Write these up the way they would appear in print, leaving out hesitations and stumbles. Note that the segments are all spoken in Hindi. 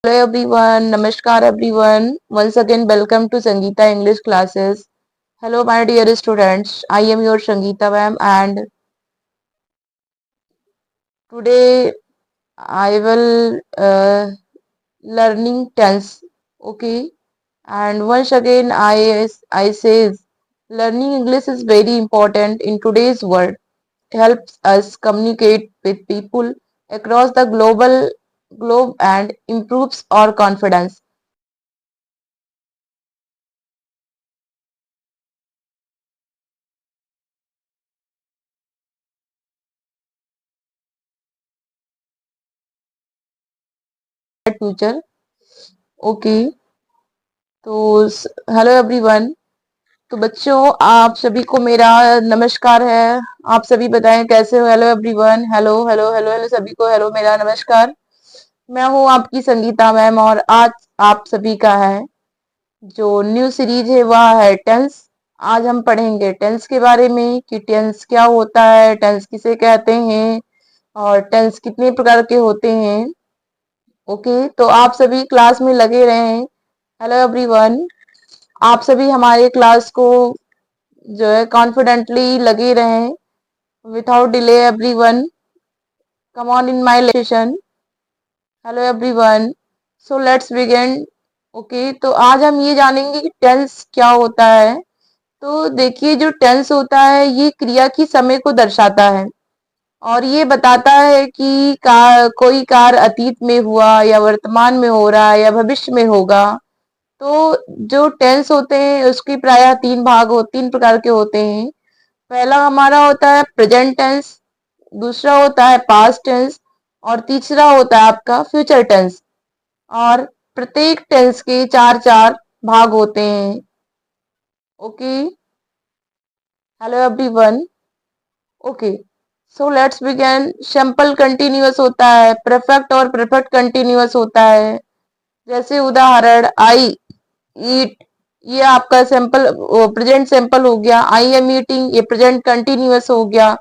Hello everyone, Namaskar everyone. Once again, welcome to Sangeeta English classes. Hello, my dear students. I am your Sangeeta ma'am, and today I will learning tense. Okay, and once again, I says learning English is very important in today's world. It helps us communicate with people across the globe and improves our confidence. Future. Okay. तो हेलो एवरीवन। तो बच्चों, आप सभी को मेरा नमस्कार है। आप सभी बताएं कैसे हो। Hello everyone. Hello hello hello hello सभी को हेलो, मेरा नमस्कार। मैं हूँ आपकी संगीता मैम और आज आप सभी का है जो न्यू सीरीज है वह है टेंस। आज हम पढ़ेंगे टेंस के बारे में कि टेंस क्या होता है, टेंस किसे कहते हैं और टेंस कितने प्रकार के होते हैं। ओके, तो आप सभी क्लास में लगे रहें। हेलो एवरीवन, आप सभी हमारे क्लास को जो है कॉन्फिडेंटली लगे रहें। Without delay everyone, come on in my session. Hello everyone, so let's begin. Okay, तो आज हम ये जानेंगे कि टेंस क्या होता है। तो देखिए, जो टेंस होता है ये क्रिया की समय को दर्शाता है और ये बताता है कि कोई कार्य अतीत में हुआ या वर्तमान में हो रहा है या भविष्य में होगा। तो जो टेंस होते हैं उसकी प्रायः तीन प्रकार के होते हैं। पहला हमारा होता है प्रेजेंट टेंस, दूसरा होता है पास्ट टेंस और तीसरा होता है आपका फ्यूचर टेंस। और प्रत्येक टेंस के चार चार भाग होते हैं। Okay, hello everyone. Okay, so let's begin. Simple continuous होता है, परफेक्ट और परफेक्ट कंटिन्यूअस होता है। जैसे उदाहरण आई ईट, ये आपका सिंपल प्रेजेंट सिंपल हो गया। आई एम ईटिंग, ये प्रेजेंट कंटिन्यूअस हो गया।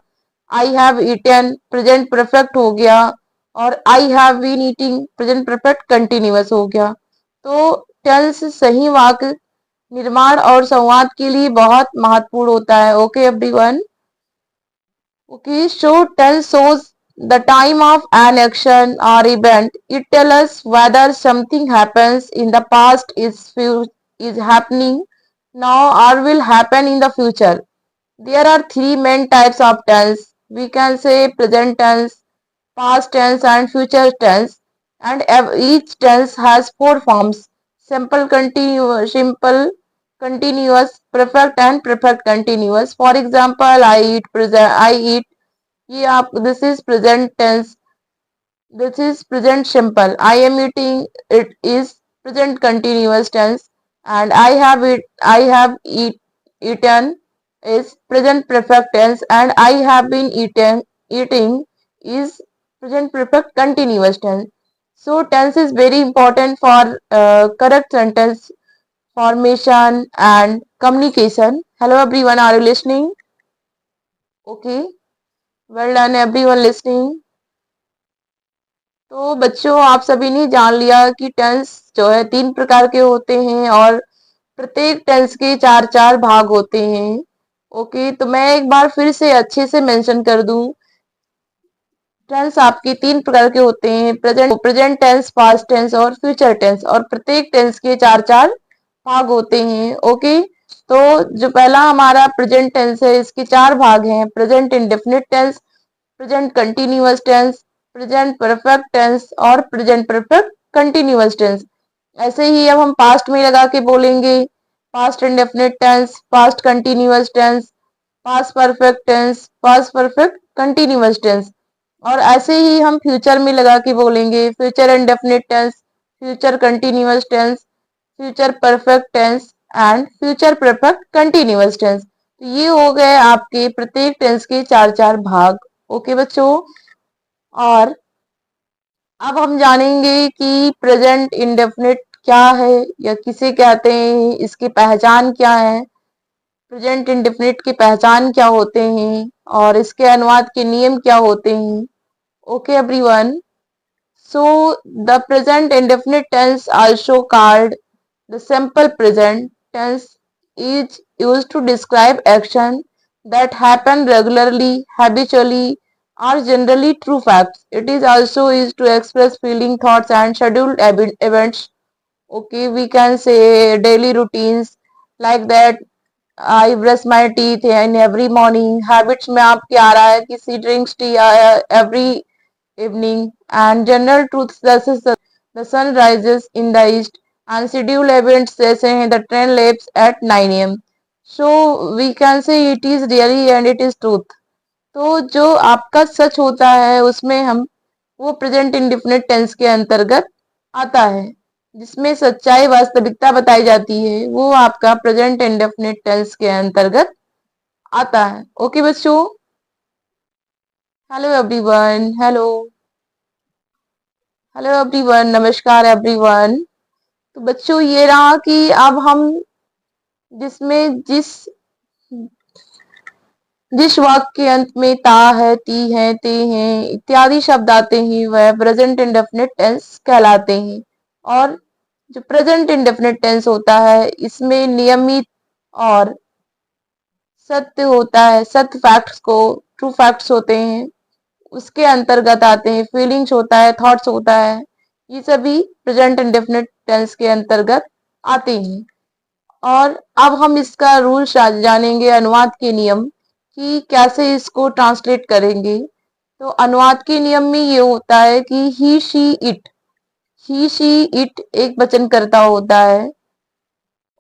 I have eaten, present perfect हो गया। और I have been eating, present perfect continuous हो गया। तो टेंस सही वाक्य निर्माण और संवाद के लिए बहुत महत्वपूर्ण होता है। Okay everyone. Okay, so tense shows the time of an action or event. It tells us whether something happens in the past is happening now or will happen in the future. There are three main types of tense. We can say present tense, past tense and future tense. And each tense has four forms: simple, continuous, perfect and perfect continuous. For example, I eat, ये आप this is present tense, this is present simple. I am eating, it is present continuous tense. And I have eaten is present perfect tense and I have been eating is present perfect continuous tense. So tense is very important for correct sentence formation and communication. Hello everyone, are you listening? Okay, well done everyone listening. तो बच्चों, आप सभी ने जान लिया कि टेंस जो है तीन प्रकार के होते हैं और प्रत्येक टेंस के चार चार भाग होते हैं। ओके, तो मैं एक बार फिर से अच्छे से मेंशन कर दूं। टेंस आपके तीन प्रकार के होते हैं: प्रेजेंट टेंस, पास्ट टेंस और फ्यूचर टेंस। और प्रत्येक टेंस के चार चार भाग होते हैं। ओके, तो जो पहला हमारा प्रेजेंट टेंस है इसके चार भाग हैं: present indefinite tense, present continuous tense, present perfect tense और प्रेजेंट परफेक्ट कंटिन्यूअस टेंस। ऐसे ही अब हम पास्ट में लगा के बोलेंगे: past indefinite tense, past continuous tense, past perfect tense, past perfect continuous tense. और ऐसे ही हम फ्यूचर में लगा के बोलेंगे: future indefinite tense, future continuous tense, future perfect tense and future perfect continuous tense. तो ये हो गए आपके प्रत्येक टेंस के चार चार भाग। ओके बच्चों, और अब हम जानेंगे कि प्रेजेंट इंडेफिनिट क्या है या किसे कहते हैं, इसकी पहचान क्या है, प्रेजेंट इंडेफिनिट की पहचान क्या होते हैं और इसके अनुवाद के नियम क्या होते हैं। Okay everyone, So the present indefinite tense, also called the simple present tense, is used to describe action that happen regularly, habitually, or generally true facts. It is also used to express feeling, thoughts, and scheduled events. Okay, we can say daily routines like that. I brush my teeth in every morning. Habits में आप क्या आ रहा है कि she drinks tea every evening. And general truths such as the sun rises in the east, and schedule events जैसे हैं the train leaves at 9 a.m. So we can say it is really and it is truth. तो जो आपका सच होता है उसमें हम वो प्रेजेंट इंडिफिनिट टेंस के अंतर्गत आता है। जिसमें सच्चाई वास्तविकता बताई जाती है वो आपका प्रेजेंट इंडेफिनिट टेंस के अंतर्गत आता है। ओके बच्चों, हेलो एवरीवन, हेलो एवरीवन, नमस्कार एवरीवन। तो बच्चों ये रहा कि अब हम जिसमें जिस जिस वाक्य के अंत में ता है, ती है, ते हैं इत्यादि शब्द आते हैं वह प्रेजेंट इंडेफिनिट टेंस कहलाते हैं। और जो प्रेजेंट इंडेफिनिट टेंस होता है इसमें नियमित और सत्य होता है, सत्य फैक्ट्स को ट्रू फैक्ट्स होते हैं उसके अंतर्गत आते हैं। फीलिंग्स होता है, थॉट्स होता है, ये सभी प्रेजेंट इंडेफिनिट टेंस के अंतर्गत आते हैं। और अब हम इसका रूल जानेंगे, अनुवाद के नियम कि कैसे इसको ट्रांसलेट करेंगे। तो अनुवाद के नियम में ये होता है कि ही शी इट एक वचन कर्ता होता है।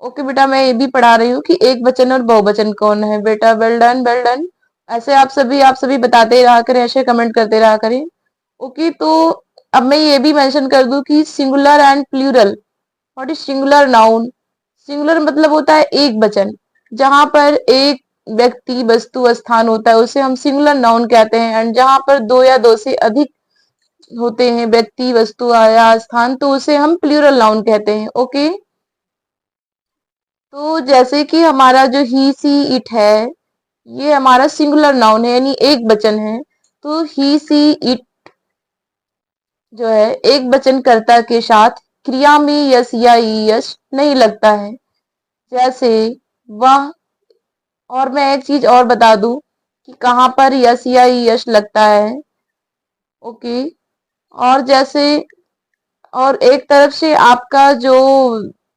ओके बेटा, मैं ये भी पढ़ा रही हूँ कि एक वचन और बहुवचन कौन है। बेटा वेल डन, वेल डन। ऐसे आप सभी बताते रहा करें, ऐसे कमेंट करते रहा करें। ओके, तो अब मैं ये भी मेंशन कर दूं कि singular and plural. What is singular noun? Singular मतलब होता है एक वचन, जहां पर एक व्यक्ति, वस्तु, स्थान होता है उसे हम सिंगुलर नाउन कहते हैं। एंड जहां पर दो या दो से अधिक होते हैं, व्यक्ति, वस्तु या स्थान, तो उसे हम प्लूरल नाउन कहते हैं। ओके, तो जैसे कि हमारा जो ही सी इट है ये हमारा सिंगुलर नाउन है यानी एक वचन है। तो ही सी इट जो है एक वचन कर्ता के साथ क्रिया में यस या ईएस नहीं लगता है। जैसे वह, और मैं एक चीज और बता दूं कि कहाँ पर यस या ईएस लगता है। ओके, और जैसे और एक तरफ से आपका जो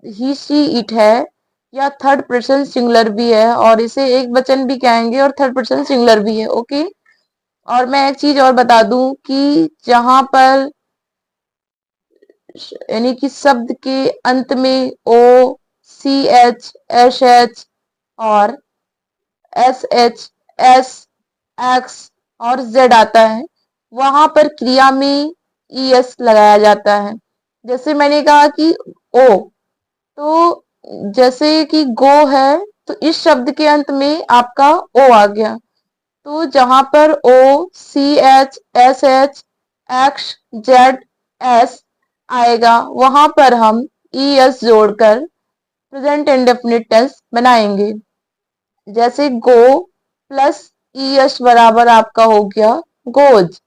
ही सी इट है या थर्ड पर्सन सिंगुलर भी है और इसे एक वचन भी कहेंगे और थर्ड पर्सन सिंगुलर भी है। ओके, और मैं एक चीज और बता दूं कि जहां पर यानी कि शब्द के अंत में ओ, सी एच, एच एच और एस एच, एस, एक्स और जेड आता है वहां पर क्रिया में ई एस लगाया जाता है। जैसे मैंने कहा कि ओ, तो जैसे कि गो है तो इस शब्द के अंत में आपका ओ आ गया। तो जहां पर O, C H, S H, X, Z, S आएगा वहां पर हम ई एस जोड़कर प्रेजेंट इंडेफिनिट टेंस बनाएंगे। जैसे गो प्लस ई एस बराबर आपका हो गया गोज।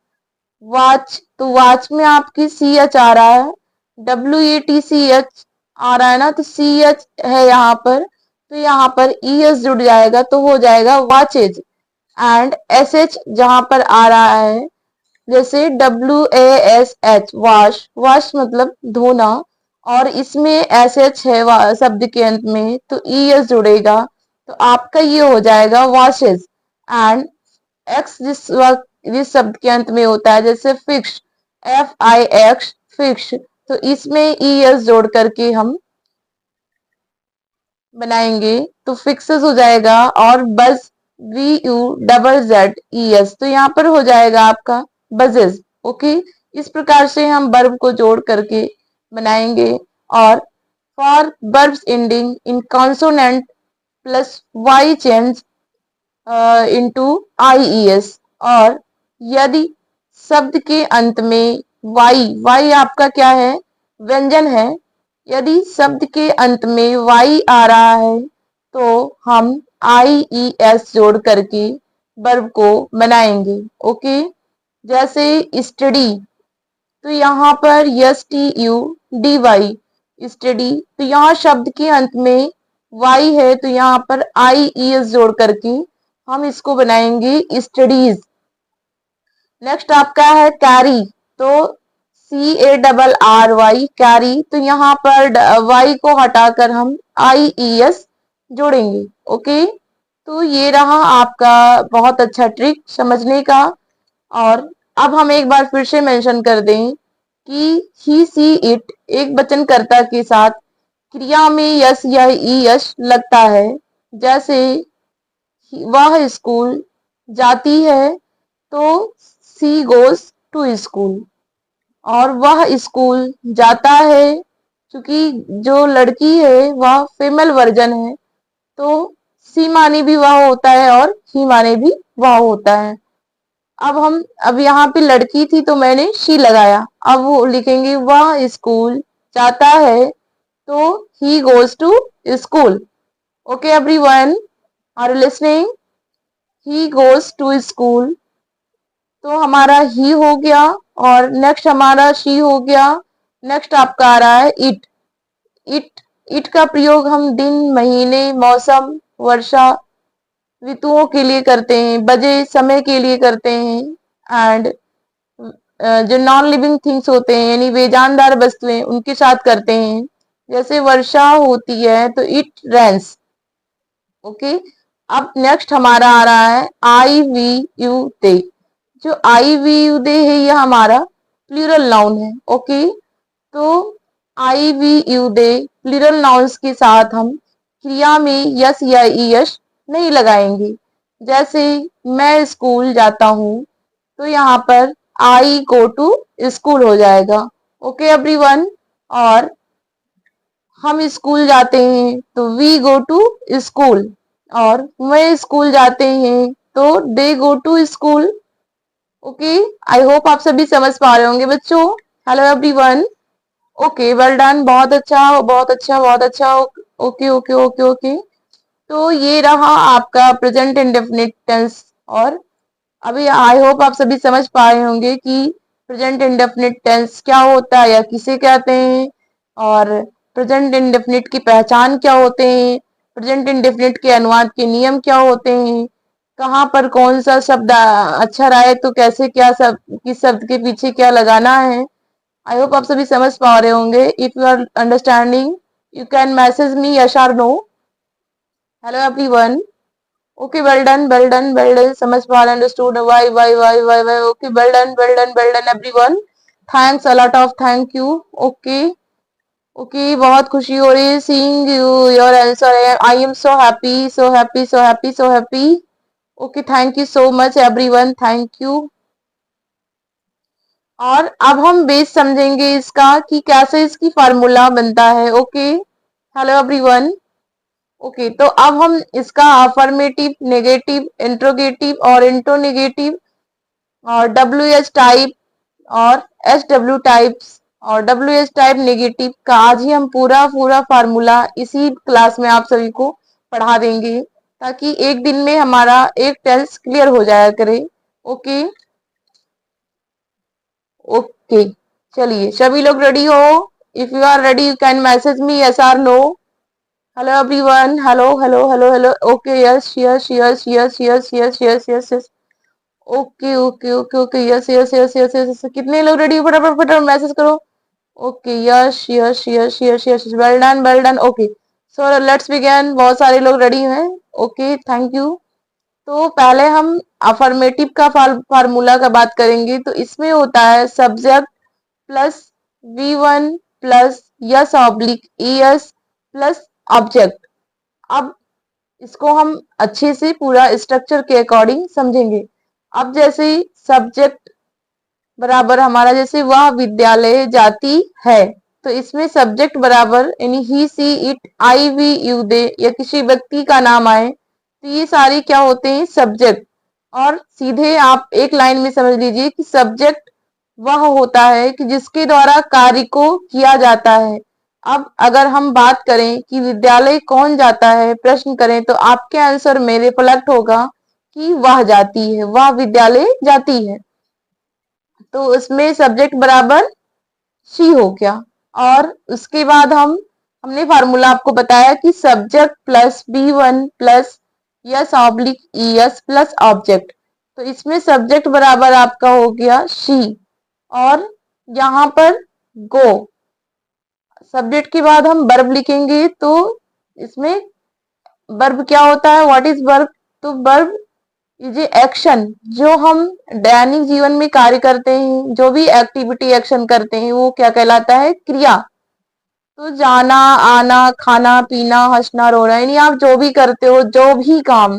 वॉच, तो वॉच में आपकी सी एच आ रहा है, W A T C H आ रहा है ना, तो सी एच है यहाँ पर, तो यहाँ पर ई एस जुड़ जाएगा तो हो जाएगा वॉचेज। एंड एस एच जहां पर आ रहा है, जैसे W A S H wash, wash मतलब धोना, और इसमें एस एच है शब्द के अंत में तो ई एस जुड़ेगा तो आपका ये हो जाएगा वॉशेज। एंड एक्स जिस शब्द के अंत में होता है जैसे fix, F I x fix, तो इसमें ई एस जोड़ करके हम बनाएंगे तो फिक्सेस हो जाएगा। और buzz, V U double Z E S, तो यहाँ पर हो जाएगा आपका बजेस। ओके, इस प्रकार से हम वर्ब को जोड़ करके बनाएंगे। और for verbs ending in consonant plus Y change into I E S, और यदि शब्द के अंत में वाई, वाई आपका क्या है, व्यंजन है, यदि शब्द के अंत में वाई आ रहा है तो हम आई ई एस जोड़ करके वर्ब को बनाएंगे। ओके, जैसे स्टडी, तो यहाँ पर STUDY स्टडी, तो यहाँ शब्द के अंत में y है, तो यहाँ पर IES जोड़ करके हम इसको बनाएंगे स्टडीज। नेक्स्ट आपका है कैरी, तो CARRY कैरी, तो यहाँ पर y को हटाकर हम IES जोड़ेंगे। ओके, तो ये रहा आपका बहुत अच्छा ट्रिक समझने का। और अब हम एक बार फिर से मेंशन कर दें कि ही सी इट एक वचनकर्ता के साथ क्रिया में यस या ईयस लगता है। जैसे वह स्कूल जाती है, तो सी गोज टू स्कूल, और वह स्कूल जाता है, क्योंकि जो लड़की है वह फीमेल वर्जन है, तो सी माने भी वह होता है और ही माने भी वह होता है। अब यहाँ पे लड़की थी तो मैंने शी लगाया। अब वो लिखेंगे वह स्कूल जाता है, तो he goes to school. Okay everyone, are you listening? He goes to school, तो हमारा ही हो गया, और नेक्स्ट हमारा शी हो गया। नेक्स्ट आपका आ रहा है इट। इट इट का प्रयोग हम दिन, महीने, मौसम, वर्षा, ऋतुओं के लिए करते हैं, बजे, समय के लिए करते हैं। एंड जो नॉन लिविंग थिंग्स होते हैं यानी बेजानदार वस्तुएं, उनके साथ करते हैं। जैसे वर्षा होती है तो इट रेन्स। ओके, अब नेक्स्ट हमारा आ रहा है आई वी यू दे। जो आई वी यू दे है यह हमारा प्लूरल नाउन है। ओके, तो I we you they plural nouns के साथ हम क्रिया में यस या ईयस नहीं लगाएंगे। जैसे मैं स्कूल जाता हूँ, तो यहाँ पर आई गो टू स्कूल हो जाएगा। ओके एवरीवन, और हम स्कूल जाते हैं तो वी गो टू स्कूल, और वे स्कूल जाते हैं तो they go to school. Okay, I hope आप सभी समझ पा रहे होंगे बच्चों। Hello everyone. Okay, well done, बहुत अच्छा बहुत अच्छा बहुत अच्छा। ओके ओके ओके ओके, तो ये रहा आपका प्रेजेंट इंडेफिनिट टेंस। और अभी आई होप आप सभी समझ पाए होंगे कि प्रेजेंट इंडेफिनिट टेंस क्या होता है या किसे कहते हैं, और प्रेजेंट इंडेफिनिट की पहचान क्या होते हैं, प्रेजेंट इंडेफिनिट के अनुवाद के नियम क्या होते हैं, कहाँ पर कौन सा शब्द अच्छा रहा है तो कैसे क्या शब्द, किस शब्द के पीछे क्या लगाना है। आई होप आप सभी समझ पा रहे होंगे। If you are understanding, you can message me yes और no. Hello everyone. Okay, well done, well done, well done. समझ पा रहे, understood. Why. Okay, well done, everyone. Thanks a lot of thank you. Okay, okay. बहुत खुशी हो रही है seeing you, your answer. I am so happy, so happy, so happy, so happy. Okay, thank you so much, everyone. Thank you. और अब हम बेस समझेंगे इसका कि कैसे इसकी फार्मूला बनता है। Okay, hello everyone. ओके, तो अब हम इसका अफर्मेटिव, नेगेटिव, इंट्रोगेटिव और इंटोनेगेटिव और WH टाइप और SW टाइप्स और WH टाइप नेगेटिव का आज ही हम पूरा पूरा फार्मूला इसी क्लास में आप सभी को पढ़ा देंगे, ताकि एक दिन में हमारा एक टेंस क्लियर हो जाया करे। ओके ओके, चलिए सभी लोग रेडी हो? If you are ready you can message me yes और no. Hello everyone. Hello. Okay, yes. Okay. Yes. कितने लोग रेडी हो? फटाफट मैसेज करो। Okay, yes. Well done. Okay, so let's begin. बहुत सारे लोग रेडी हैं। Okay, thank you. तो पहले हम अफर्मेटिव का फार्मूला का बात करेंगे। तो इसमें होता है subject plus V1 plus yes oblique ES plus object. अब इसको हम अच्छे से पूरा स्ट्रक्चर के अकॉर्डिंग समझेंगे। अब जैसे सब्जेक्ट बराबर हमारा, जैसे वह विद्यालय जाती है, तो इसमें सब्जेक्ट बराबर यानी he she it I we you they या किसी व्यक्ति का नाम आए, तो ये सारे क्या होते हैं? सब्जेक्ट। और सीधे आप एक लाइन में समझ लीजिए कि सब्जेक्ट वह होता है कि जिसके द्वारा कार्य को किया जाता है। अब अगर हम बात करें कि विद्यालय कौन जाता है, प्रश्न करें, तो आपके आंसर में रिफ्लेक्ट होगा कि वह जाती है, वह विद्यालय जाती है। तो उसमें सब्जेक्ट बराबर शी हो गया। और उसके बाद हमने फार्मूला आपको बताया कि subject plus B1 plus yes oblique ES plus object. तो इसमें सब्जेक्ट बराबर आपका हो गया शी, और यहाँ पर गो, सब्जेक्ट के बाद हम वर्ब लिखेंगे। तो इसमें वर्ब क्या होता है, व्हाट इज वर्ब? तो वर्ब इज ए एक्शन, जो हम दैनिक जीवन में कार्य करते हैं, जो भी एक्टिविटी एक्शन करते हैं, वो क्या कहलाता है? क्रिया। तो जाना, आना, खाना, पीना, हंसना, रोना, यानी आप जो भी करते हो, जो भी काम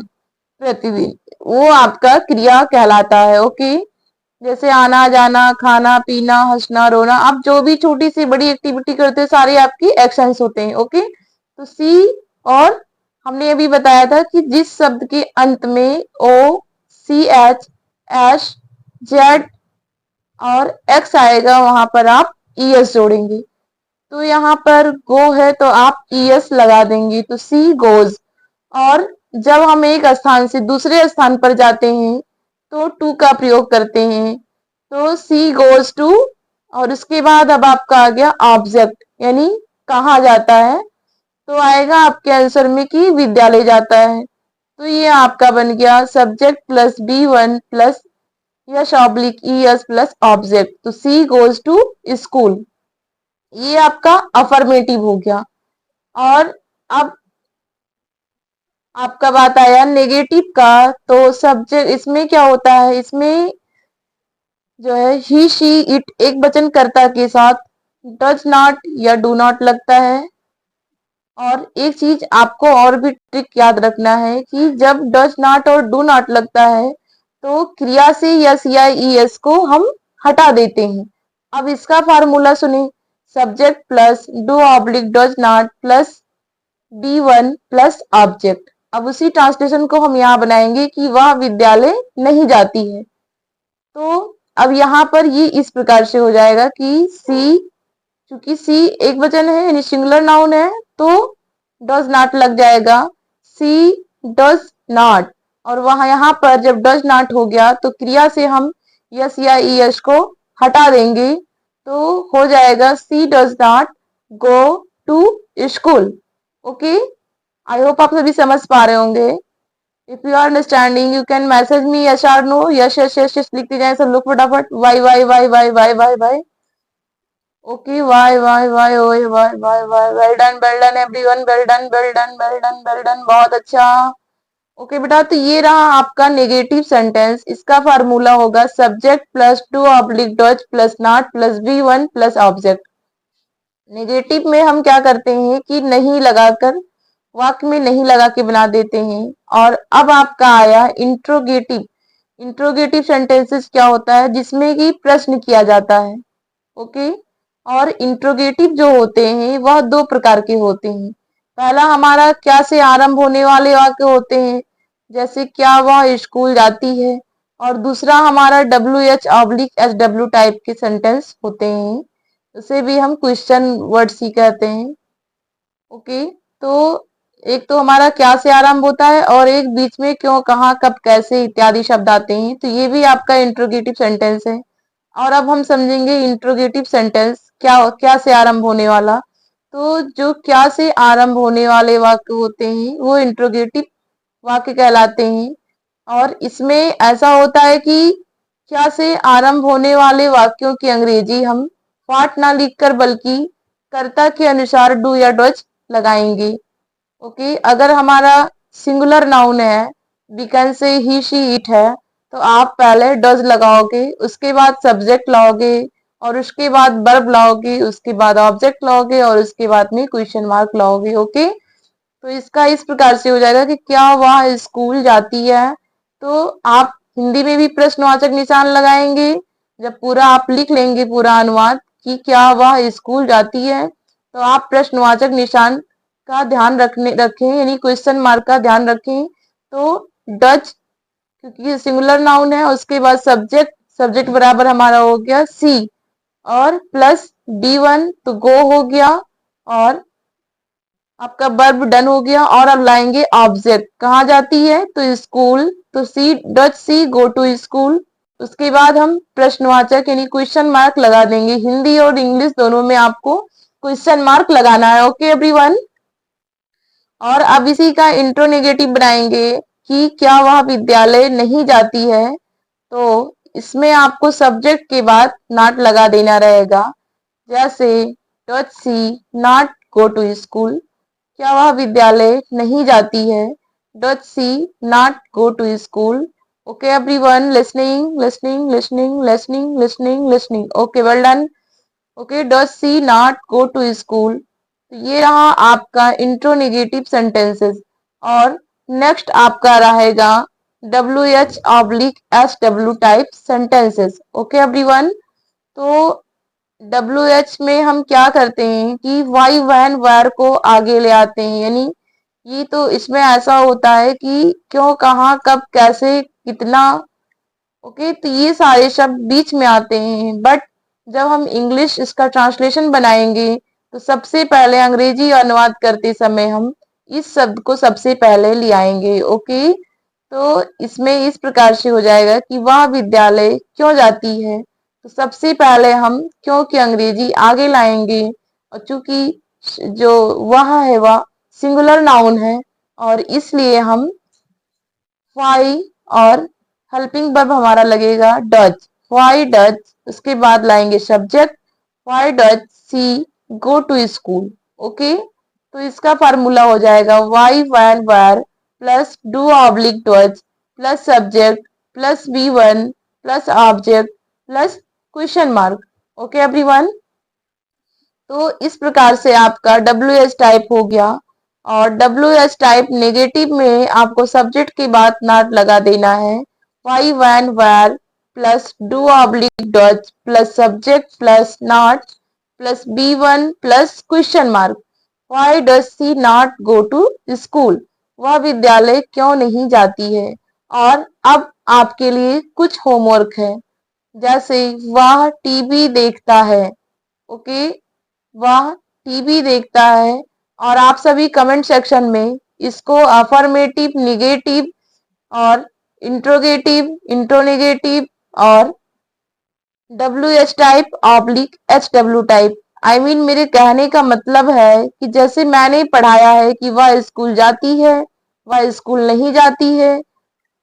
प्रतिदिन, वो आपका क्रिया कहलाता है। ओके, जैसे आना जाना, खाना पीना, हंसना रोना, आप जो भी छोटी सी बड़ी एक्टिविटी करते हो, सारी आपकी एक्शंस होते हैं। ओके, तो सी, और हमने अभी बताया था कि जिस शब्द के अंत में OCH, एश, जेड और एक्स आएगा, वहां पर आप ES जोड़ेंगे। तो यहाँ पर गो है तो आप ES लगा देंगे, तो सी गोज। और जब हम एक स्थान से दूसरे स्थान पर जाते हैं तो टू का प्रयोग करते हैं, तो सी गोज टू। और उसके बाद अब आपका आ गया ऑब्जेक्ट, यानी कहा जाता है, तो आएगा आपके आंसर में कि विद्यालय जाता है। तो ये आपका बन गया सब्जेक्ट प्लस B1 प्लस यश ऑब्लिक ES प्लस ऑब्जेक्ट, तो सी गोज टू स्कूल। ये आपका अफर्मेटिव हो गया। और अब आपका बात आया नेगेटिव का, तो सब्जेक्ट इसमें क्या होता है, इसमें जो है ही शी इट एक वचन कर्ता के साथ डज नॉट या डू नॉट लगता है। और एक चीज आपको और भी ट्रिक याद रखना है कि जब डज नॉट और डू नॉट लगता है तो क्रिया से यस या ES को हम हटा देते हैं। अब इसका फार्मूला सुने, subject plus do oblique does not plus B1 plus object. अब उसी ट्रांसलेशन को हम यहाँ बनाएंगे कि वह विद्यालय नहीं जाती है। तो अब यहाँ पर ये इस प्रकार से हो जाएगा कि सी, क्योंकि सी एक वचन है यानी सिंगुलर नाउन है, तो डज नॉट लग जाएगा, सी डज नॉट। और वहां यहाँ पर जब डज नॉट हो गया तो क्रिया से हम यस या ES को हटा देंगे, तो हो जाएगा she does not go to school. Okay, I hope आप सभी समझ पा रहे होंगे। If you are understanding you can message me yes और no, yes yes yes yes लिखते जाए सब लोग फटाफट, Y Y Y Y Y Y Y. Okay, Y Y Y ओए Y Y Y, well done everyone, well done well done well done well done, बहुत अच्छा। ओके बेटा, तो ये रहा आपका नेगेटिव सेंटेंस। इसका फार्मूला होगा subject plus two oblique does plus not plus B1 plus object. Negative में हम क्या करते हैं कि नहीं लगाकर, वाक्य में नहीं लगा के बना देते हैं। और अब आपका आया इंट्रोगेटिव। इंट्रोगेटिव सेंटेंसेस क्या होता है, जिसमें कि प्रश्न किया जाता है। ओके, और इंट्रोगेटिव जो होते हैं वह दो प्रकार के होते हैं। पहला हमारा क्या से आरंभ होने वाले वाक्य होते हैं, जैसे क्या वह स्कूल जाती है। और दूसरा हमारा WH/SW टाइप के सेंटेंस होते हैं, उसे भी हम क्वेश्चन वर्ड्स ही कहते हैं। ओके, तो एक तो हमारा क्या से आरंभ होता है और एक बीच में क्यों, कहाँ, कब, कैसे इत्यादि शब्द आते हैं, तो ये भी आपका इंट्रोगेटिव सेंटेंस है। और अब हम समझेंगे इंट्रोगेटिव सेंटेंस क्या क्या से आरंभ होने वाला। तो जो क्या से आरंभ होने वाले वाक्य होते हैं वो इंट्रोगेटिव वाक्य कहलाते हैं। और इसमें ऐसा होता है कि क्या से आरंभ होने वाले वाक्यों की अंग्रेजी हम पार्ट ना लिखकर बल्कि कर्ता के अनुसार डू या डज लगाएंगे। ओके, अगर हमारा सिंगुलर नाउन है, we can say he she it है, तो आप पहले डज लगाओगे, उसके बाद सब्जेक्ट लाओगे, और उसके बाद वर्ब लाओगे, उसके बाद ऑब्जेक्ट लाओगे, और उसके बाद में क्वेश्चन मार्क लाओगे। ओके, तो इसका इस प्रकार से हो जाएगा कि क्या वह स्कूल जाती है, तो आप हिंदी में भी प्रश्नवाचक निशान लगाएंगे। जब पूरा आप लिख लेंगे पूरा अनुवाद कि क्या वह स्कूल जाती है, तो आप प्रश्नवाचक निशान का ध्यान रखें, यानी क्वेश्चन मार्क का ध्यान रखें। तो डच, क्योंकि सिंगुलर नाउन है, उसके बाद सब्जेक्ट, सब्जेक्ट बराबर हमारा हो गया सी, और प्लस B1 तो गो हो गया, और आपका वर्ब डन हो गया। और अब लाएंगे ऑब्जेक्ट, कहाँ जाती है, तो स्कूल, तो she does she go to school. उसके बाद हम प्रश्नवाचक यानी क्वेश्चन मार्क लगा देंगे। हिंदी और इंग्लिश दोनों में आपको क्वेश्चन मार्क लगाना है। Okay everyone. और अब इसी का इंट्रोनेगेटिव बनाएंगे कि क्या वह विद्यालय नहीं जाती है। तो इसमें आपको सब्जेक्ट के बाद नॉट लगा देना रहेगा। जैसे does she not go to school, क्या वह विद्यालय नहीं जाती है। Does she not go to school. Okay everyone, listening listening listening listening listening listening. Okay well done. Okay, does she not go to school. तो ये रहा आपका इंट्रोनेगेटिव सेंटेंसेस। और नेक्स्ट आपका रहेगा WH/SW type sentences. Okay everyone. तो WH में हम क्या करते हैं कि वाई वैन वेयर को आगे ले आते हैं, यानी ये तो इसमें ऐसा होता है कि क्यों, कहाँ, कब, कैसे, कितना। ओके, तो ये सारे शब्द बीच में आते हैं। बट जब हम इंग्लिश इसका ट्रांसलेशन बनाएंगे तो सबसे पहले अंग्रेजी अनुवाद करते समय हम इस शब्द को सबसे पहले ले आएंगे। ओके, तो इसमें इस प्रकार से हो जाएगा कि वह विद्यालय क्यों जाती है। तो सबसे पहले हम क्यों की अंग्रेजी आगे लाएंगे, और चूंकि जो वह है वह सिंगुलर नाउन है, और इसलिए हम वाई और हेल्पिंग वर्ब हमारा लगेगा डज। वाई डज, उसके बाद लाएंगे subject. Why does she go to school. Okay, तो इसका फार्मूला हो जाएगा why when where plus do oblique does plus subject plus V1 plus object plus question mark. Okay everyone. तो इस प्रकार से आपका WH टाइप हो गया। और WH टाइप नेगेटिव में आपको सब्जेक्ट के बाद नॉट लगा देना है। Why when where plus do oblique does plus subject plus not plus B1 plus question mark. Why does she not go to school, वह विद्यालय क्यों नहीं जाती है। और अब आपके लिए कुछ होमवर्क है। जैसे वह टीवी देखता है। ओके, वह टीवी देखता है। और आप सभी कमेंट सेक्शन में इसको अफर्मेटिव, निगेटिव और इंट्रोगेटिव, इंट्रोनेगेटिव और WH type oblique HW type, I mean मेरे कहने का मतलब है कि जैसे मैंने पढ़ाया है कि वह स्कूल जाती है, वह स्कूल नहीं जाती है,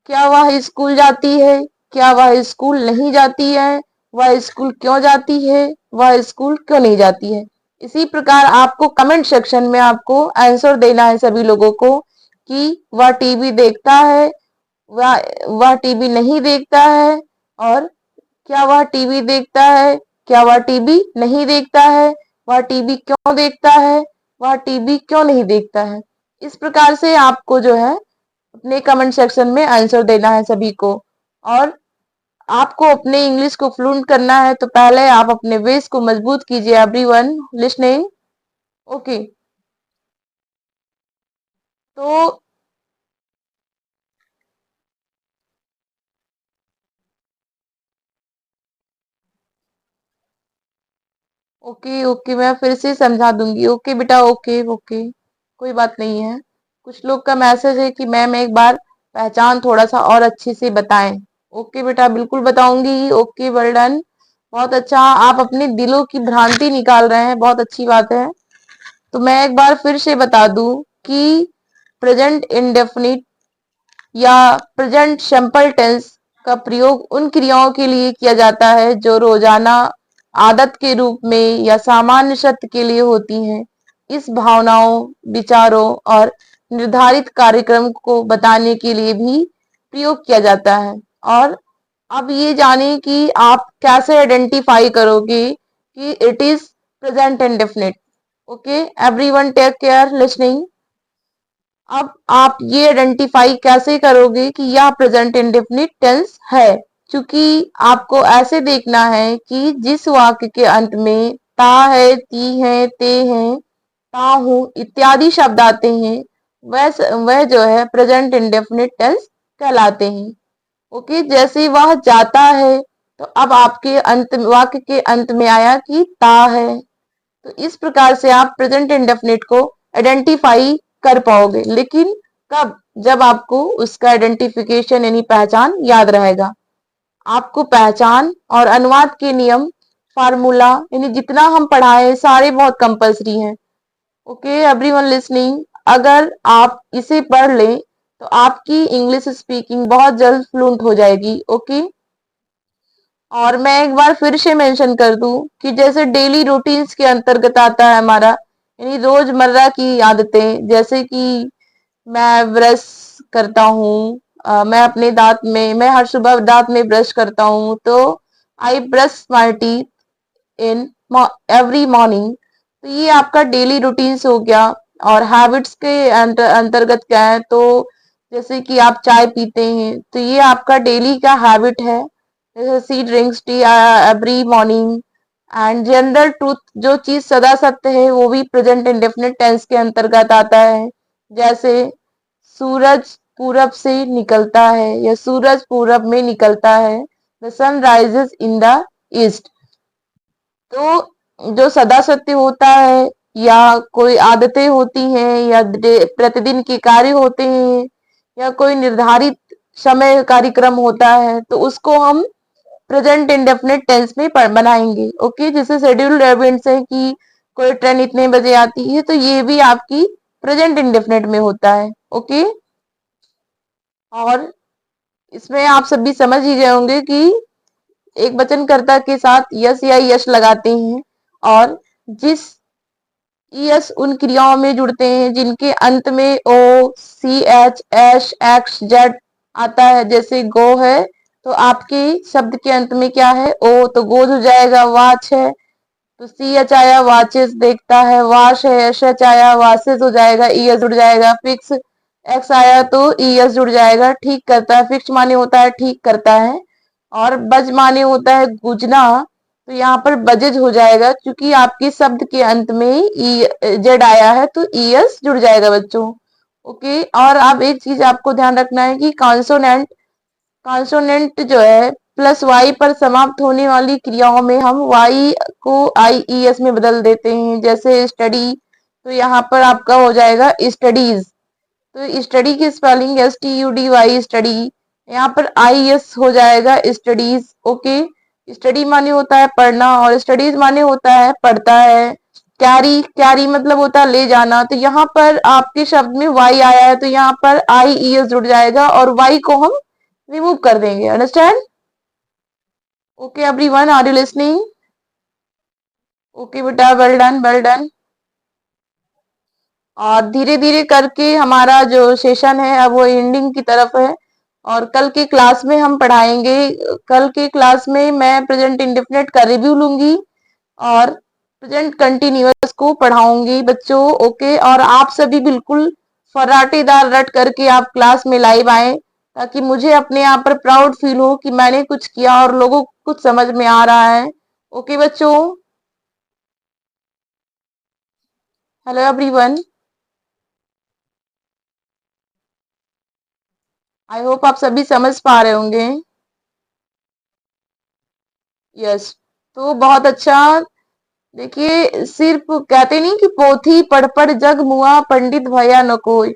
क्या वह स्कूल जाती है, क्या वह स्कूल नहीं जाती है, वह स्कूल क्यों जाती है, वह स्कूल क्यों नहीं जाती है। इसी प्रकार आपको कमेंट सेक्शन में आपको आंसर देना है सभी लोगों को कि वह टीवी देखता है, वह टीवी नहीं देखता है, और क्या वह टीवी देखता है, क्या वह टीवी नहीं देखता है, वह टीवी क्यों देखता है, वह टीवी क्यों नहीं देखता है। इस प्रकार से आपको जो है अपने कमेंट सेक्शन में आंसर देना है सभी को। और आपको अपने इंग्लिश को फ्लुएंट करना है तो पहले आप अपने बेस को मजबूत कीजिए एवरीवन लिसनिंग। ओके, तो ओके ओके, मैं फिर से समझा दूंगी। ओके बेटा, ओके ओके, कोई बात नहीं है। कुछ लोग का मैसेज है कि मैम एक बार पहचान थोड़ा सा और अच्छे से बताएं। ओके बेटा, बिल्कुल बताऊंगी। ओके, वेल डन, बहुत अच्छा। आप अपने दिलों की भ्रांति निकाल रहे हैं, बहुत अच्छी बात है। तो मैं एक बार फिर से बता दूं कि प्रेजेंट इंडेफिनिट या प्रेजेंट सिंपल टेंस का प्रयोग उन क्रियाओं के लिए किया जाता है जो रोजाना आदत के रूप में या सामान्य सत्य के लिए होती हैं। इस भावनाओं, विचारों और निर्धारित कार्यक्रम को बताने के लिए भी प्रयोग किया जाता है। और अब ये जाने कि आप कैसे आइडेंटिफाई करोगे कि it is present indefinite. Okay everyone, take care listening. अब आप ये आइडेंटिफाई कैसे करोगे कि यह प्रेजेंट इंडेफिनिट टेंस है। क्योंकि आपको ऐसे देखना है कि जिस वाक्य के अंत में ता है, ती है, ते हैं, ता हूं इत्यादि शब्द आते हैं, वह जो है प्रेजेंट इंडेफिनिट टेंस कहलाते हैं। ओके, जैसे वह जाता है तो अब आपके अंत, वाक्य के अंत में आया कि ता है। तो इस प्रकार से आप प्रेजेंट इंडेफिनिट को आइडेंटिफाई कर पाओगे। लेकिन कब? जब आपको उसका आइडेंटिफिकेशन यानी पहचान याद रहेगा। आपको पहचान और अनुवाद के नियम, फार्मूला यानी जितना हम पढ़ाए सारे बहुत कंपल्सरी हैं। ओके एवरीवन लिसनिंग, अगर आप इसे पढ़ लें तो आपकी इंग्लिश स्पीकिंग बहुत जल्द फ्लुएंट हो जाएगी। ओके, और मैं एक बार फिर से मेंशन कर दूं कि जैसे डेली रूटीन्स के अंतर्गत आता है हमारा, यानी रोजमर्रा की आदतें, जैसे कि मैं ब्रश करता हूँ, मैं अपने दांत में, मैं हर सुबह दांत में ब्रश करता हूँ, तो I brush my teeth in every morning. तो ये आपका डेली रूटीन्स हो गया। और हैबिट्स के अंतर्गत क्या है, तो जैसे कि आप चाय पीते हैं तो ये आपका डेली का हैबिट है, जैसे she drinks tea every morning. And general truth, जो चीज सदा सत्य है वो भी प्रेजेंट इंडेफिनिट टेंस के अंतर्गत आता है, जैसे सूरज पूरब से निकलता है या सूरज पूरब में निकलता है, the sun rises in the east. तो जो सदा सत्य होता है या कोई आदतें होती हैं या प्रतिदिन के कार्य होते हैं या कोई निर्धारित समय कार्यक्रम होता है, तो उसको हम प्रेजेंट इंडेफिनिट टेंस में बनाएंगे। ओके, जैसे शेड्यूल्ड इवेंट्स है कि कोई ट्रेन इतने बजे आती है, तो ये भी आपकी प्रेजेंट इंडेफिनिट में होता है। ओके, और इसमें आप सभी समझ ही गए होंगे कि एक वचनकर्ता के साथ यस या यश लगाते हैं, और जिस यस उन क्रियाओं में जुड़ते हैं जिनके अंत में ओ सी एच एश एक्स जेड आता है। जैसे गो है तो आपके शब्द के अंत में क्या है, ओ, तो गोज हो जाएगा। वाच है तो सी एच आया वाचेस देखता है। वाश है एश एच आया वासेस हो जाएगा, ई एस जुड़ जाएगा। फिक्स एक्स आया तो ई एस जुड़ जाएगा, ठीक करता है। फिक्स माने होता है ठीक करता है, और बज माने होता है गुजना, तो यहाँ पर बजेज हो जाएगा क्योंकि आपके शब्द के अंत में ई जेड आया है तो ई एस जुड़ जाएगा बच्चों। ओके, और अब एक चीज आपको ध्यान रखना है कि कॉन्सोनेंट, कॉन्सोनेंट जो है प्लस वाई पर समाप्त होने वाली क्रियाओं में हम वाई को आई ई एस में बदल देते हैं। जैसे स्टडी, तो यहाँ पर आपका हो जाएगा स्टडीज, तो स्टडी की spelling S T U D Y study, यहाँ पर आई एस हो जाएगा स्टडीज। ओके, स्टडी माने होता है पढ़ना और स्टडीज माने होता है पढ़ता है। कैरी, कैरी मतलब होता है ले जाना, तो यहाँ पर आपके शब्द में वाई आया है तो यहाँ पर आई ई एस जुड़ जाएगा और वाई को हम रिमूव कर देंगे। Understand? Okay everyone, are you listening? Okay बेटा, वेल डन वेल डन। और धीरे धीरे करके हमारा जो सेशन है अब वो एंडिंग की तरफ है, और कल के क्लास में हम पढ़ाएंगे। कल के क्लास में मैं प्रेजेंट इंडेफिनिट का रिव्यू लूंगी और प्रेजेंट कंटिन्यूअस को पढ़ाऊंगी बच्चों। ओके, और आप सभी बिल्कुल फर्राटेदार रट करके आप क्लास में लाइव आए, ताकि मुझे अपने आप पर प्राउड फील हो कि मैंने कुछ किया और लोगों को कुछ समझ में आ रहा है। ओके बच्चों, हेलो एवरीवन, आई होप आप सभी समझ पा रहे होंगे। यस, तो बहुत अच्छा। देखिए, सिर्फ कहते नहीं कि पोथी पढ़ पढ़ जग मुआ पंडित भया न कोई।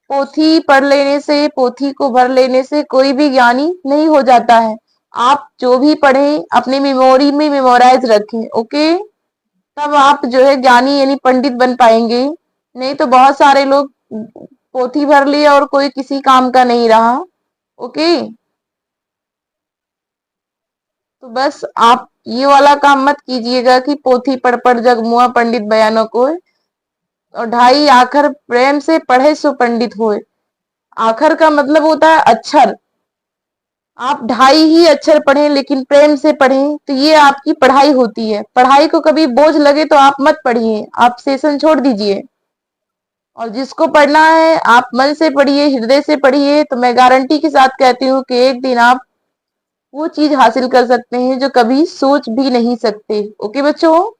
पोथी पढ़ लेने से, पोथी को भर लेने से कोई भी ज्ञानी नहीं हो जाता है। आप जो भी पढ़ें अपने मेमोरी में मेमोराइज रखें। ओके, तब आप जो है ज्ञानी यानी पंडित बन पाएंगे। नहीं तो बहुत सारे लोग पोथी भर लिए और कोई किसी काम का नहीं रहा। ओके, तो बस आप ये वाला काम मत कीजिएगा कि पोथी पढ़ पढ़ जग मुआ पंडित बयानों को, और ढाई आखर प्रेम से पढ़े सो पंडित होए। आखर का मतलब होता है अक्षर। आप ढाई ही अक्षर पढ़ें लेकिन प्रेम से पढ़ें, तो ये आपकी पढ़ाई होती है। पढ़ाई को कभी बोझ लगे तो आप मत पढ़िए, आप सेशन छोड़ दीजिए। और जिसको पढ़ना है आप मन से पढ़िए, हृदय से पढ़िए, तो मैं गारंटी के साथ कहती हूँ कि एक दिन आप वो चीज हासिल कर सकते हैं जो कभी सोच भी नहीं सकते। ओके बच्चों,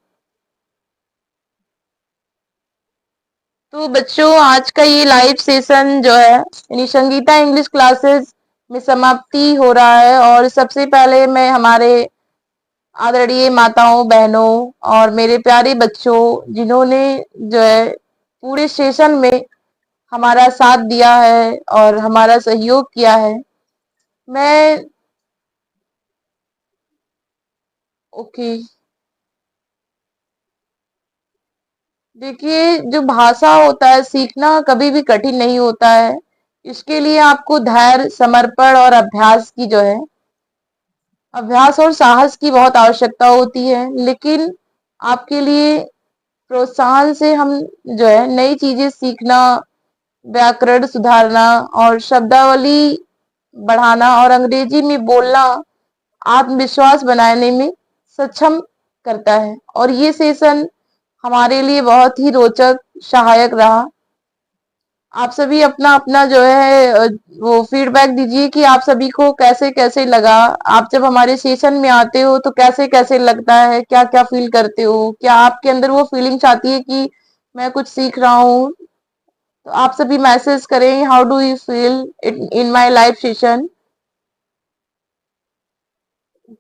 तो बच्चों आज का ये लाइव सेशन जो है यानी संगीता इंग्लिश क्लासेस में समाप्ति हो रहा है। और सबसे पहले मैं हमारे आदरणीय माताओं बहनों और मेरे प्यारे बच्चों जिन्होंने जो है पूरे सेशन में हमारा साथ दिया है और हमारा सहयोग किया है, मैं ओके। देखिए, जो भाषा होता है सीखना कभी भी कठिन नहीं होता है। इसके लिए आपको धैर्य, समर्पण और अभ्यास और साहस की बहुत आवश्यकता होती है। लेकिन आपके लिए प्रोत्साहन से हम नई चीजें सीखना, व्याकरण सुधारना और शब्दावली बढ़ाना और अंग्रेजी में बोलना आत्मविश्वास बनाने में सक्षम करता है। और ये सेशन हमारे लिए बहुत ही रोचक, सहायक रहा। आप सभी अपना अपना वो फीडबैक दीजिए कि आप सभी को कैसे कैसे लगा। आप जब हमारे सेशन में आते हो तो कैसे कैसे लगता है, क्या क्या फील करते हो, क्या आपके अंदर वो फीलिंग्स आती है कि मैं कुछ सीख रहा हूँ। तो आप सभी मैसेज करें, how do you feel in my live session.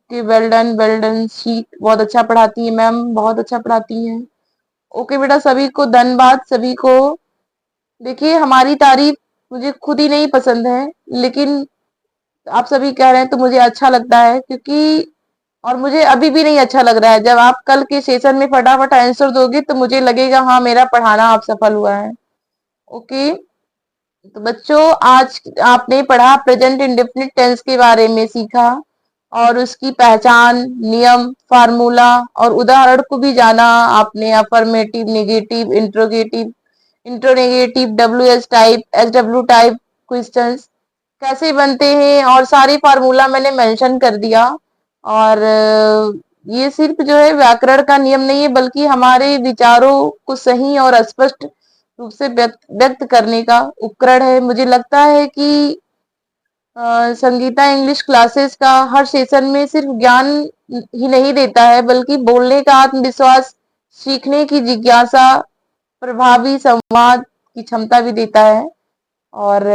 कि वेल डन शीट, बहुत अच्छा पढ़ाती है मैम, बहुत अच्छा पढ़ाती हैं। ओके बेटा, सभी को धन्यवाद, सभी को। देखिए, हमारी तारीफ मुझे खुद ही नहीं पसंद है, लेकिन आप सभी कह रहे हैं तो मुझे अच्छा लगता है, क्योंकि और मुझे अभी भी नहीं अच्छा लग रहा है। जब आप कल के सेशन में फटाफट आंसर दोगे तो मुझे लगेगा हाँ, मेरा पढ़ाना आप सफल हुआ है। ओके। तो बच्चों, आज आपने पढ़ा प्रेजेंट इंडेफिनिट टेंस के बारे में सीखा, और उसकी पहचान, नियम, फार्मूला और उदाहरण को भी जाना आपने। Affirmative, negative, interrogative, interronegative, W S type, S W type questions कैसे बनते हैं, और सारे फार्मूला मैंने मेंशन कर दिया। और ये सिर्फ व्याकरण का नियम नहीं है, बल्कि हमारे विचारों को सही और स्पष्ट रूप से व्यक्त करने का उपकरण है। मुझे लगता है कि संगीता इंग्लिश क्लासेस का हर सेशन में सिर्फ ज्ञान ही नहीं देता है, बल्कि बोलने का आत्मविश्वास, सीखने की जिज्ञासा, प्रभावी संवाद की क्षमता भी देता है। और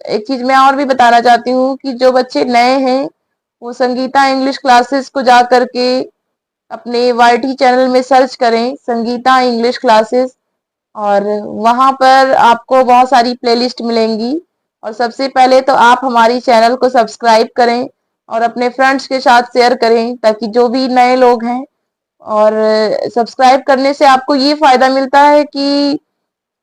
एक चीज मैं और भी बताना चाहती हूँ कि जो बच्चे नए हैं वो संगीता इंग्लिश क्लासेस को जा करके अपने वाईटी चैनल में सर्च करें, संगीता इंग्लिश क्लासेस। और वहां पर आपको बहुत सारी प्लेलिस्ट मिलेंगी। और सबसे पहले तो आप हमारी चैनल को सब्सक्राइब करें और अपने फ्रेंड्स के साथ शेयर करें, ताकि जो भी नए लोग हैं, और सब्सक्राइब करने से आपको ये फायदा मिलता है कि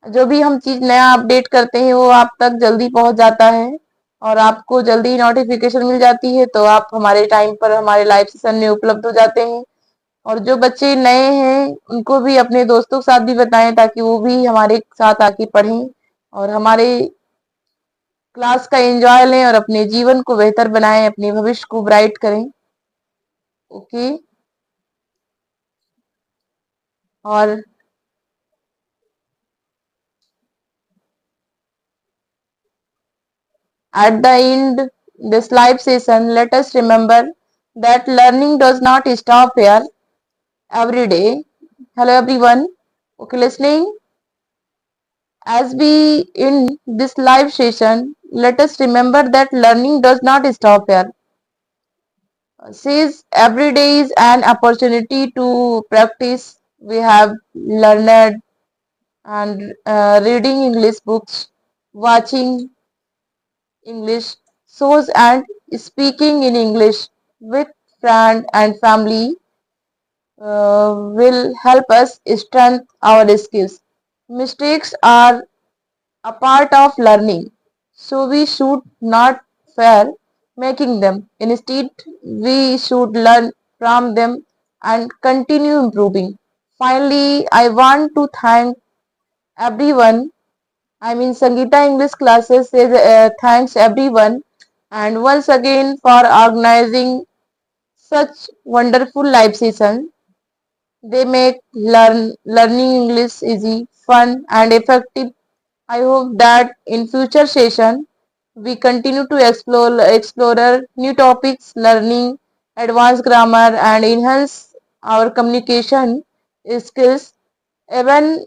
जो भी हम चीज नया अपडेट करते हैं वो आप तक जल्दी पहुंच जाता है, और आपको जल्दी नोटिफिकेशन मिल जाती है, तो आप हमारे टाइम पर हमारे लाइव सेशन में उपलब्ध हो जाते हैं। और जो बच्चे नए हैं उनको भी अपने दोस्तों के साथ भी बताएं, ताकि वो भी हमारे साथ आके पढ़ें और हमारे क्लास का एंजॉय लें और अपने जीवन को बेहतर बनाएं, अपने भविष्य को ब्राइट करें। ओके। और at the end this live session, let us remember that learning does not stop here every day. Hello everyone. Okay, listening. As we in this live session, let us remember that learning does not stop here. Says every day is an opportunity to practice. We have learned and reading English books, watching English shows, and speaking in English with friends and family will help us strengthen our skills. Mistakes are a part of learning, so we should not fear making them. Instead, we should learn from them and continue improving. Finally, I want to thank everyone. I mean, Sangeeta English classes says thanks everyone, and once again for organizing such wonderful live sessions. They make learning English easy, fun, and effective. I hope that in future session we continue to explore new topics, learning advanced grammar, and enhance our communication skills. Even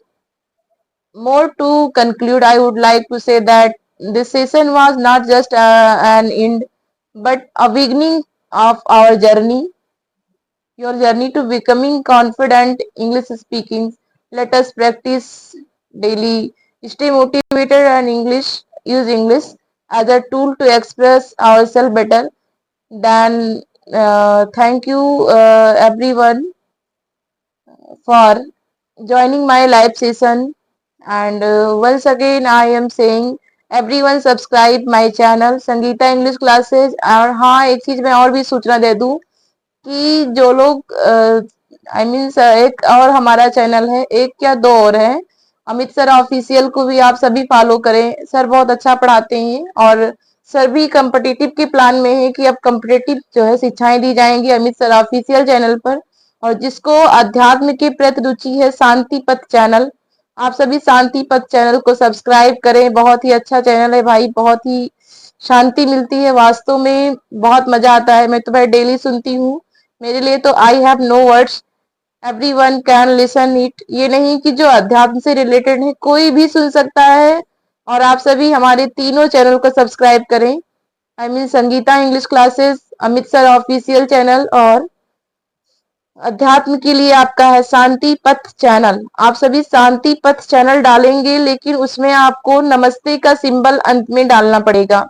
more to conclude, I would like to say that this session was not just an end, but a beginning of our journey, your journey to becoming confident English speaking. Let us practice daily, stay motivated, and use English as a tool to express ourselves better than thank you everyone for joining my live session. And once again, I am saying everyone subscribe my channel Sangeeta English classes. और हाँ, एक चीज मैं और भी सूचना दे दूं कि जो लोग आई मीन एक और हमारा चैनल है, एक या दो और है, अमित सर ऑफिशियल को भी आप सभी फॉलो करें। सर बहुत अच्छा पढ़ाते हैं और सर भी कम्पिटिटिव के प्लान में है कि अब कम्पिटिटिव जो है शिक्षाएं दी जाएंगी अमित सर ऑफिशियल चैनल पर। और जिसको अध्यात्म के प्रति रुचि है, शांति पथ चैनल, आप सभी शांति पथ चैनल को सब्सक्राइब करें। बहुत ही अच्छा चैनल है भाई, बहुत ही शांति मिलती है वास्तव में, बहुत मजा आता है। मैं तो भाई डेली सुनती हूँ, मेरे लिए तो I have no words, every one can listen it. ये नहीं कि जो अध्यात्म से रिलेटेड है कोई भी सुन सकता है। और आप सभी हमारे तीनों चैनल को सब्सक्राइब करें, I mean Sangeeta English classes, Amit sir official channel और अध्यात्म के लिए आपका है शांति पथ चैनल। आप सभी शांति पथ चैनल डालेंगे, लेकिन उसमें आपको नमस्ते का सिंबल अंत में डालना पड़ेगा,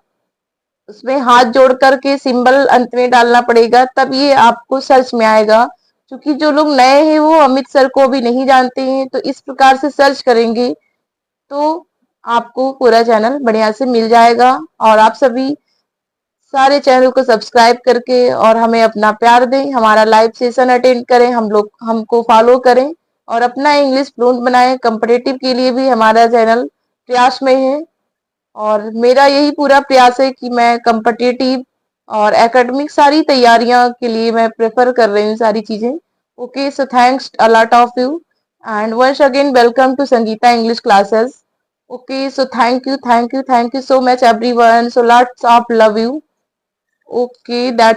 उसमें हाथ जोड़ करके सिंबल अंत में डालना पड़ेगा, तब ये आपको सर्च में आएगा। क्योंकि जो लोग नए हैं वो अमित सर को भी नहीं जानते हैं, तो इस प्रकार से सर्च करेंगे तो आपको पूरा चैनल बढ़िया से मिल जाएगा। और आप सभी सारे चैनल को सब्सक्राइब करके और हमें अपना प्यार दें, हमारा लाइव सेशन अटेंड करें, हम लोग हमको फॉलो करें और अपना इंग्लिश फ्लुएंट बनाएं। कम्पिटिटिव के लिए भी हमारा चैनल प्रयास में है और मेरा यही पूरा प्रयास है कि मैं कम्पिटिटिव और एकेडमिक सारी तैयारियां के लिए मैं प्रेफर कर रही हूँ सारी चीजें। Okay, so thanks a lot of you and once again welcome to Sangeeta English classes. Okay, so thank you so much everyone, so lots of love you. Okay, that's